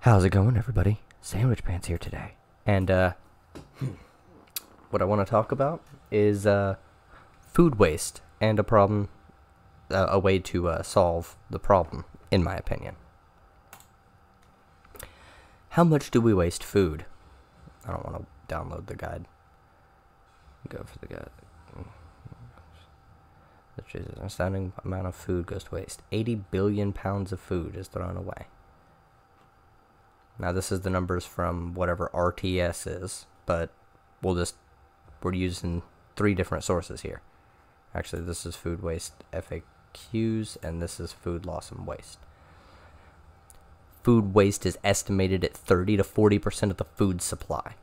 How's it going, everybody? Sandwich Pants here today. And, what I want to talk about is, food waste and a problem, a way to, solve the problem, in my opinion. How much do we waste food? I don't want to download the guide. Go for the guide. An astounding amount of food goes to waste. 80 billion pounds of food is thrown away. Now, this is the numbers from whatever RTS is, but we're using 3 different sources here. Actually, this is food waste FAQs, and this is food loss and waste. Food waste is estimated at 30 to 40% of the food supply.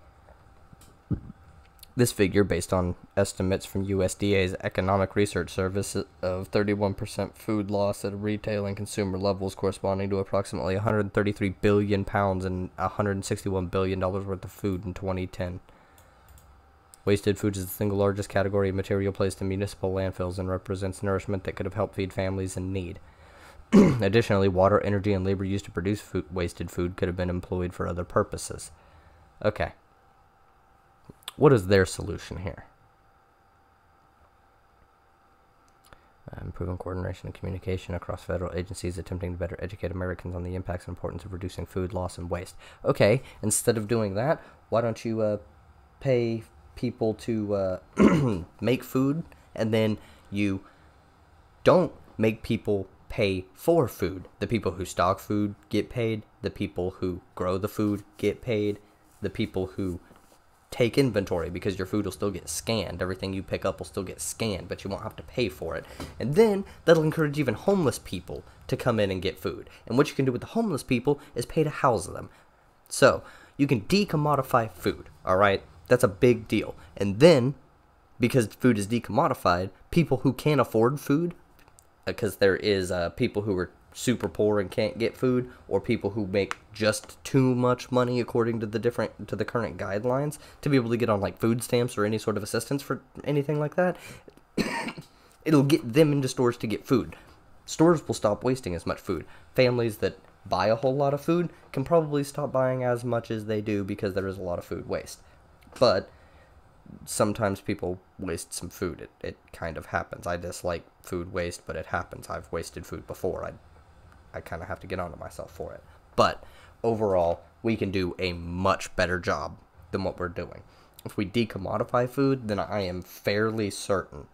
This figure, based on estimates from USDA's Economic Research Service of 31% food loss at retail and consumer levels, corresponding to approximately 133 billion pounds and $161 billion worth of food in 2010. Wasted food is the single largest category of material placed in municipal landfills and represents nourishment that could have helped feed families in need. Additionally, water, energy, and labor used to produce wasted food could have been employed for other purposes. Okay. What is their solution here? Improving coordination and communication across federal agencies attempting to better educate Americans on the impacts and importance of reducing food loss and waste. Okay, instead of doing that, why don't you pay people to make food, and then you don't make people pay for food. The people who stock food get paid, the people who grow the food get paid, the people who take inventory, because your food will still get scanned. Everything you pick up will still get scanned, but you won't have to pay for it. And then that'll encourage even homeless people to come in and get food. And what you can do with the homeless people is pay to house them. So you can decommodify food, all right? That's a big deal. And then, because food is decommodified, people who can't afford food, because there is people who are super poor and can't get food, or people who make just too much money according to the current guidelines to be able to get on like food stamps or any sort of assistance for anything like that, it'll get them into stores to get food. Stores will stop wasting as much food. Families that buy a whole lot of food can probably stop buying as much as they do because there is a lot of food waste. But sometimes people waste some food. It kind of happens. I dislike food waste, but it happens. I've wasted food before. I kind of have to get onto myself for it. But overall, we can do a much better job than what we're doing. If we decommodify food, then I am fairly certain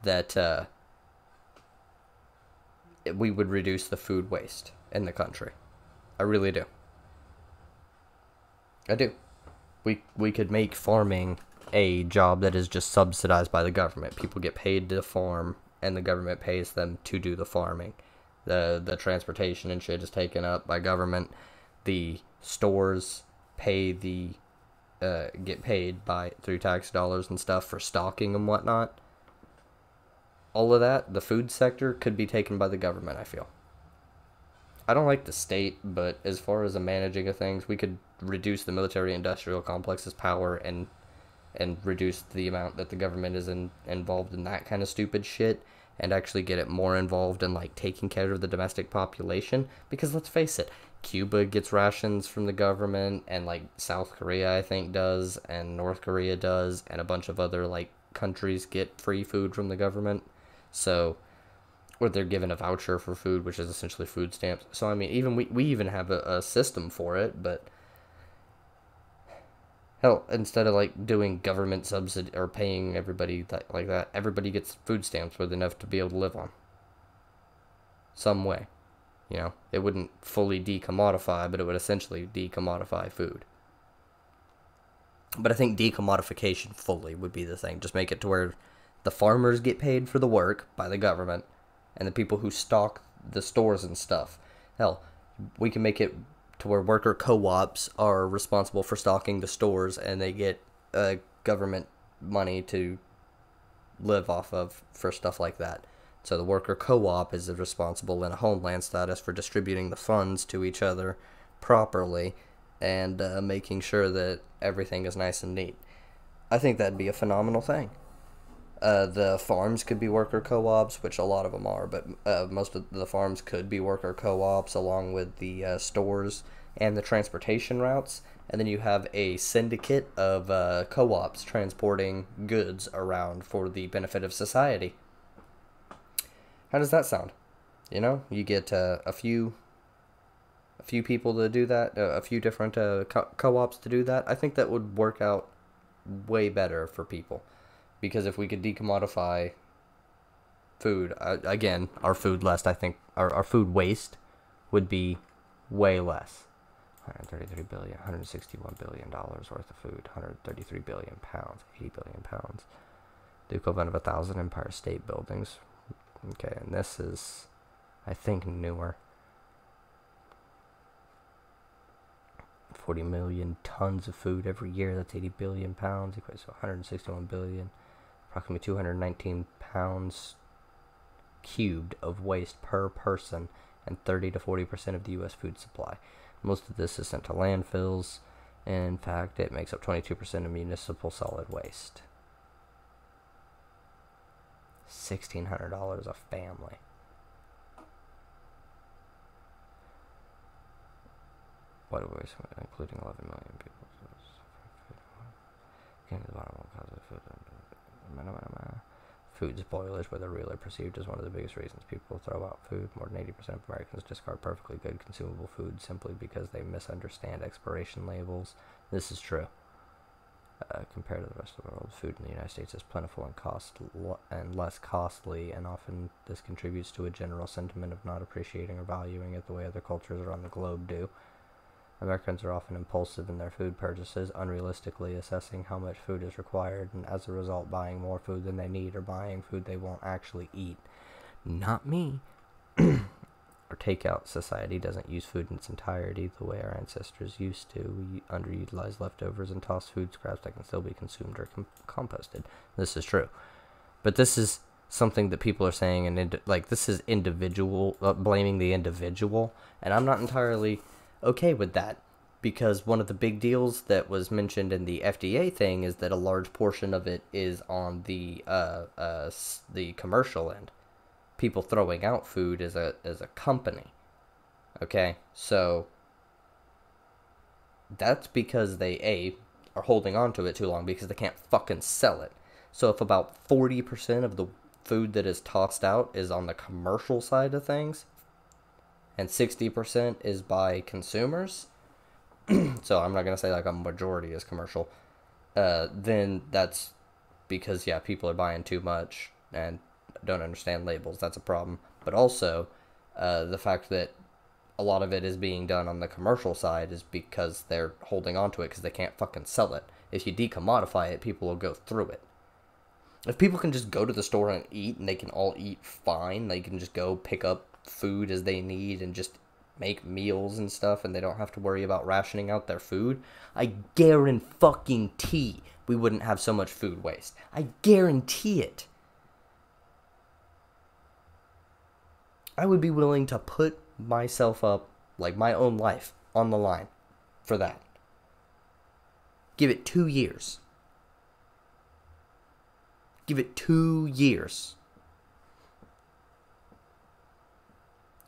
that we would reduce the food waste in the country. I really do. I do. We could make farming a job that is just subsidized by the government. People get paid to farm, and the government pays them to do the farming. The transportation and shit is taken up by government. The stores pay get paid through tax dollars and stuff for stocking and whatnot. All of that, the food sector, could be taken by the government, I feel. I don't like the state, but as far as the managing of things, we could reduce the military-industrial complex's power and reduce the amount that the government is involved in that kind of stupid shit, and actually get it more involved in like taking care of the domestic population. Because let's face it, Cuba gets rations from the government, and like South Korea I think does, and North Korea does, and a bunch of other like countries get free food from the government. So, or they're given a voucher for food, which is essentially food stamps. So I mean, even we even have a system for it, but hell, instead of like doing government subsidy or paying everybody like that, everybody gets food stamps with enough to be able to live on. Some way. You know, it wouldn't fully decommodify, but it would essentially decommodify food. But I think decommodification fully would be the thing. Just make it to where the farmers get paid for the work by the government, and the people who stock the stores and stuff. Hell, we can make it to where worker co-ops are responsible for stocking the stores, and they get government money to live off of for stuff like that. So the worker co-op is responsible in a homeland status for distributing the funds to each other properly, and making sure that everything is nice and neat. I think that'd be a phenomenal thing. The farms could be worker co-ops, which a lot of them are, but most of the farms could be worker co-ops along with the stores and the transportation routes, and then you have a syndicate of co-ops transporting goods around for the benefit of society. How does that sound? You know, you get a few people to do that, a few different co-ops to do that. I think that would work out way better for people, because if we could decommodify food, again, our food less, I think our food waste would be way less. 133 billion, 161 billion dollars worth of food, 133 billion pounds, 80 billion pounds, the equivalent of 1,000 Empire State Buildings. Okay, and this is, I think, newer. 40 million tons of food every year. That's 80 billion pounds, equates to 161 billion, approximately 219 pounds cubed of waste per person, and 30 to 40% of the U.S. food supply. Most of this is sent to landfills. In fact, it makes up 22% of municipal solid waste. $1,600 a family. What are we, including 11 million people? Getting to the bottom of cause of food. Food spoilage, whether real or perceived, is one of the biggest reasons people throw out food. More than 80% of Americans discard perfectly good consumable food simply because they misunderstand expiration labels. This is true. Compared to the rest of the world, food in the United States is plentiful and less costly, and often this contributes to a general sentiment of not appreciating or valuing it the way other cultures around the globe do. Americans are often impulsive in their food purchases, unrealistically assessing how much food is required, and as a result buying more food than they need or buying food they won't actually eat. Not me. Our takeout society doesn't use food in its entirety the way our ancestors used to. We underutilize leftovers and toss food scraps that can still be consumed or composted. This is true. But this is something that people are saying, and this is individual, blaming the individual, and I'm not entirely okay with that, because one of the big deals that was mentioned in the FDA thing is that a large portion of it is on the commercial end. People throwing out food as a company. Okay, so that's because they are holding on to it too long because they can't fucking sell it. So if about 40% of the food that is tossed out is on the commercial side of things, and 60% is by consumers, so I'm not going to say like a majority is commercial, then that's because, yeah, people are buying too much and don't understand labels. That's a problem. But also, the fact that a lot of it is being done on the commercial side is because they're holding on to it because they can't fucking sell it. If you decommodify it, people will go through it. If people can just go to the store and eat, and they can all eat fine, they can just go pick up food as they need and just make meals and stuff, and they don't have to worry about rationing out their food, I guarantee we wouldn't have so much food waste. I guarantee it. I would be willing to put myself up, like my own life, on the line for that. Give it 2 years. Give it 2 years.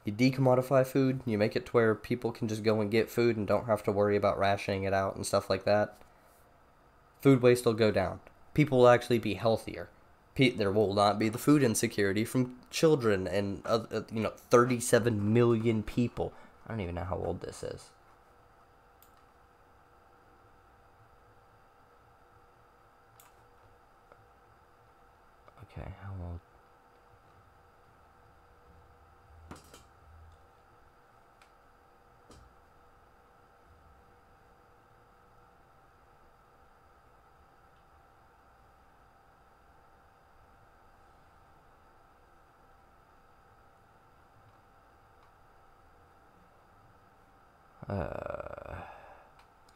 You decommodify food, you make it to where people can just go and get food and don't have to worry about rationing it out and stuff like that. Food waste will go down. People will actually be healthier. There will not be the food insecurity from children and 37 million people. I don't even know how old this is. Okay, how old?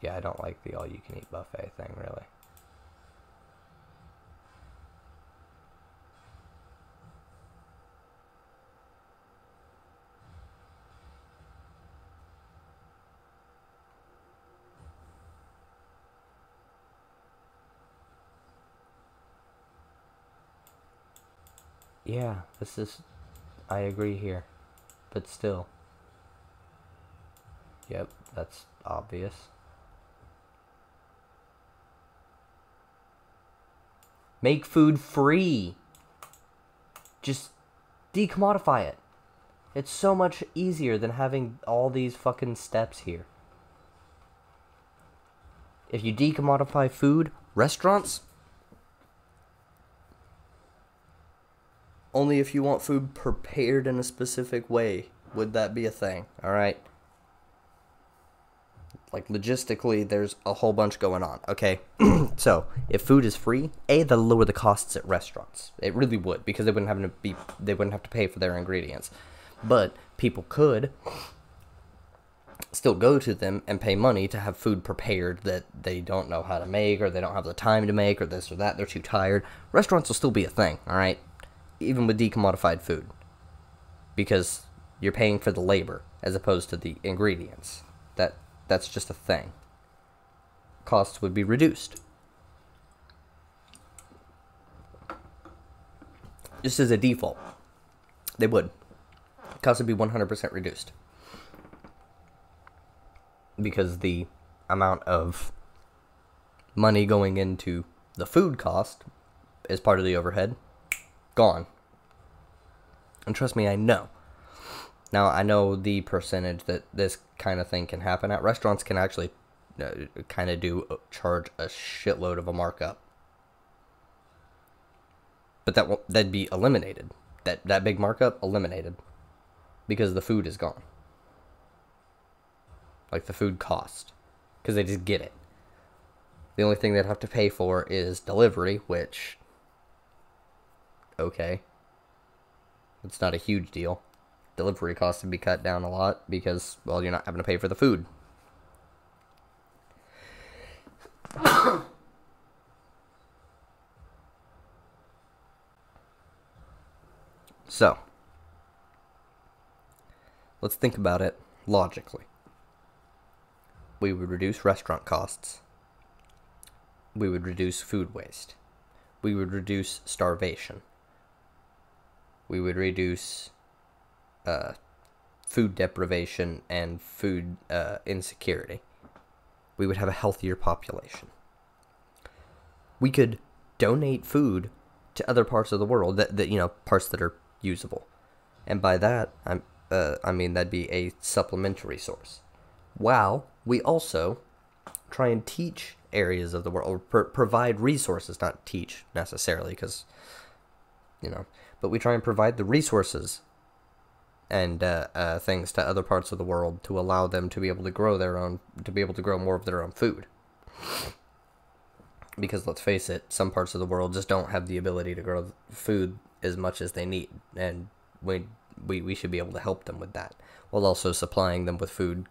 Yeah, I don't like the all-you-can-eat buffet thing, really. Yeah, I agree here, but still. Yep, that's obvious. Make food free. Just decommodify it. It's so much easier than having all these fucking steps here. If you decommodify food, restaurants, only if you want food prepared in a specific way would that be a thing, alright? Like, logistically, there's a whole bunch going on, okay? So, if food is free, that'll lower the costs at restaurants. It really would, because they wouldn't have to pay for their ingredients. But people could still go to them and pay money to have food prepared that they don't know how to make, or they don't have the time to make, or this or that, they're too tired. Restaurants will still be a thing, alright? Even with decommodified food. Because you're paying for the labor, as opposed to the ingredients. That's just a thing. Costs would be reduced. Just as a default. They would. Costs would be 100% reduced. Because the amount of money going into the food cost as part of the overhead, gone. And trust me, I know. Now, I know the percentage that this kind of thing can happen at. Restaurants can actually kind of charge a shitload of a markup. But that'd be eliminated. That big markup, eliminated. Because the food is gone. Like, the food cost. Because they just get it. The only thing they'd have to pay for is delivery, which, okay. It's not a huge deal. Delivery costs would be cut down a lot because, well, you're not having to pay for the food. So, let's think about it logically. We would reduce restaurant costs. We would reduce food waste. We would reduce starvation. We would reduce food deprivation and food insecurity. We would have a healthier population. We could donate food to other parts of the world that parts that are usable, and by that I mean that'd be a supplementary source. While we also try and teach areas of the world, or provide resources, not teach necessarily, because but we try and provide the resources and things to other parts of the world to allow them to be able to grow more of their own food. Because let's face it, some parts of the world just don't have the ability to grow food as much as they need, and we should be able to help them with that, while also supplying them with food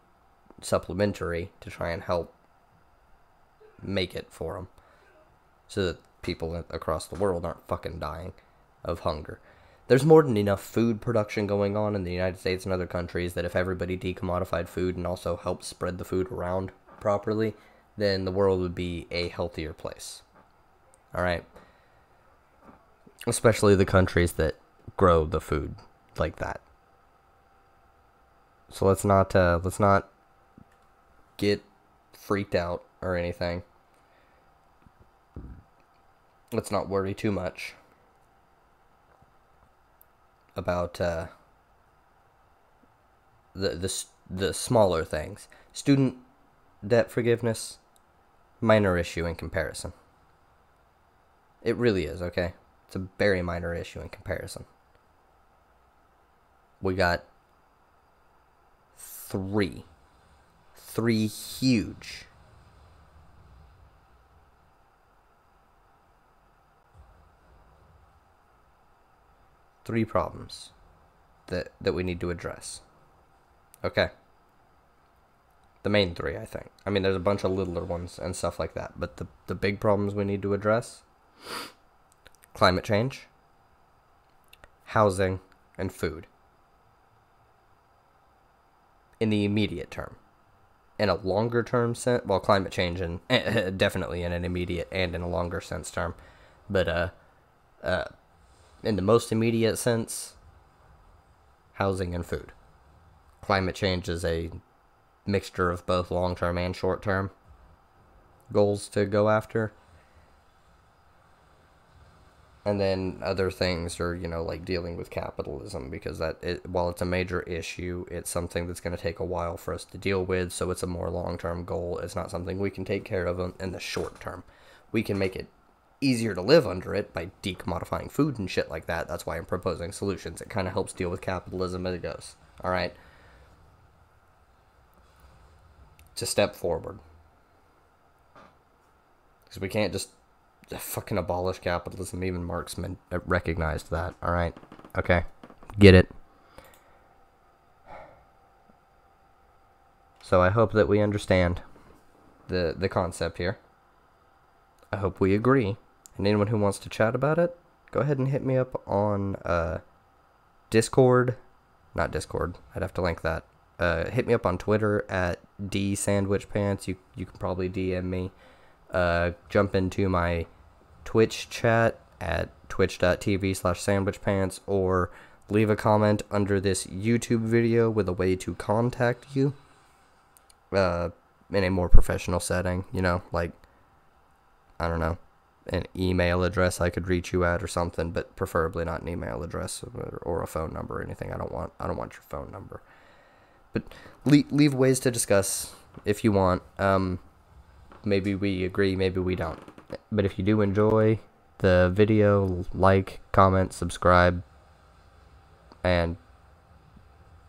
supplementary to try and help make it for them, so that people across the world aren't fucking dying of hunger. There's more than enough food production going on in the United States and other countries that if everybody decommodified food and also helped spread the food around properly, then the world would be a healthier place. Alright? Especially the countries that grow the food like that. So let's not get freaked out or anything. Let's not worry too much about the smaller things. Student debt forgiveness, minor issue in comparison. It really is, okay? It's a very minor issue in comparison. We got three huge problems that we need to address. Okay. The main three, I think. I mean, there's a bunch of littler ones and stuff like that, but the big problems we need to address: climate change, housing, and food. In the immediate term. In a longer term sense, well, climate change and definitely in an immediate and in a longer sense term, but in the most immediate sense, housing and food. Climate change is a mixture of both long-term and short-term goals to go after. And then other things are, like dealing with capitalism, because while it's a major issue, it's something that's going to take a while for us to deal with, so it's a more long-term goal. It's not something we can take care of in the short term. We can make it easier to live under it by decommodifying food and shit like that. That's why I'm proposing solutions. It kind of helps deal with capitalism as it goes. All right? It's a step forward. Because we can't just fucking abolish capitalism. Even Marx recognized that. All right? Okay. Get it. So I hope that we understand the concept here. I hope we agree. And anyone who wants to chat about it, go ahead and hit me up on Discord. Not Discord. I'd have to link that. Hit me up on Twitter at @dsandwichpants. You can probably DM me. Jump into my Twitch chat at twitch.tv/sandwichpants, or leave a comment under this YouTube video with a way to contact you in a more professional setting, like, I don't know, an email address I could reach you at or something, but preferably not an email address or a phone number or anything. I don't want your phone number. But leave ways to discuss if you want. Maybe we agree, maybe we don't. But if you do enjoy the video, like, comment, subscribe, and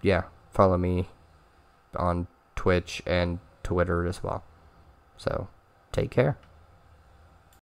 yeah, follow me on Twitch and Twitter as well. So, take care.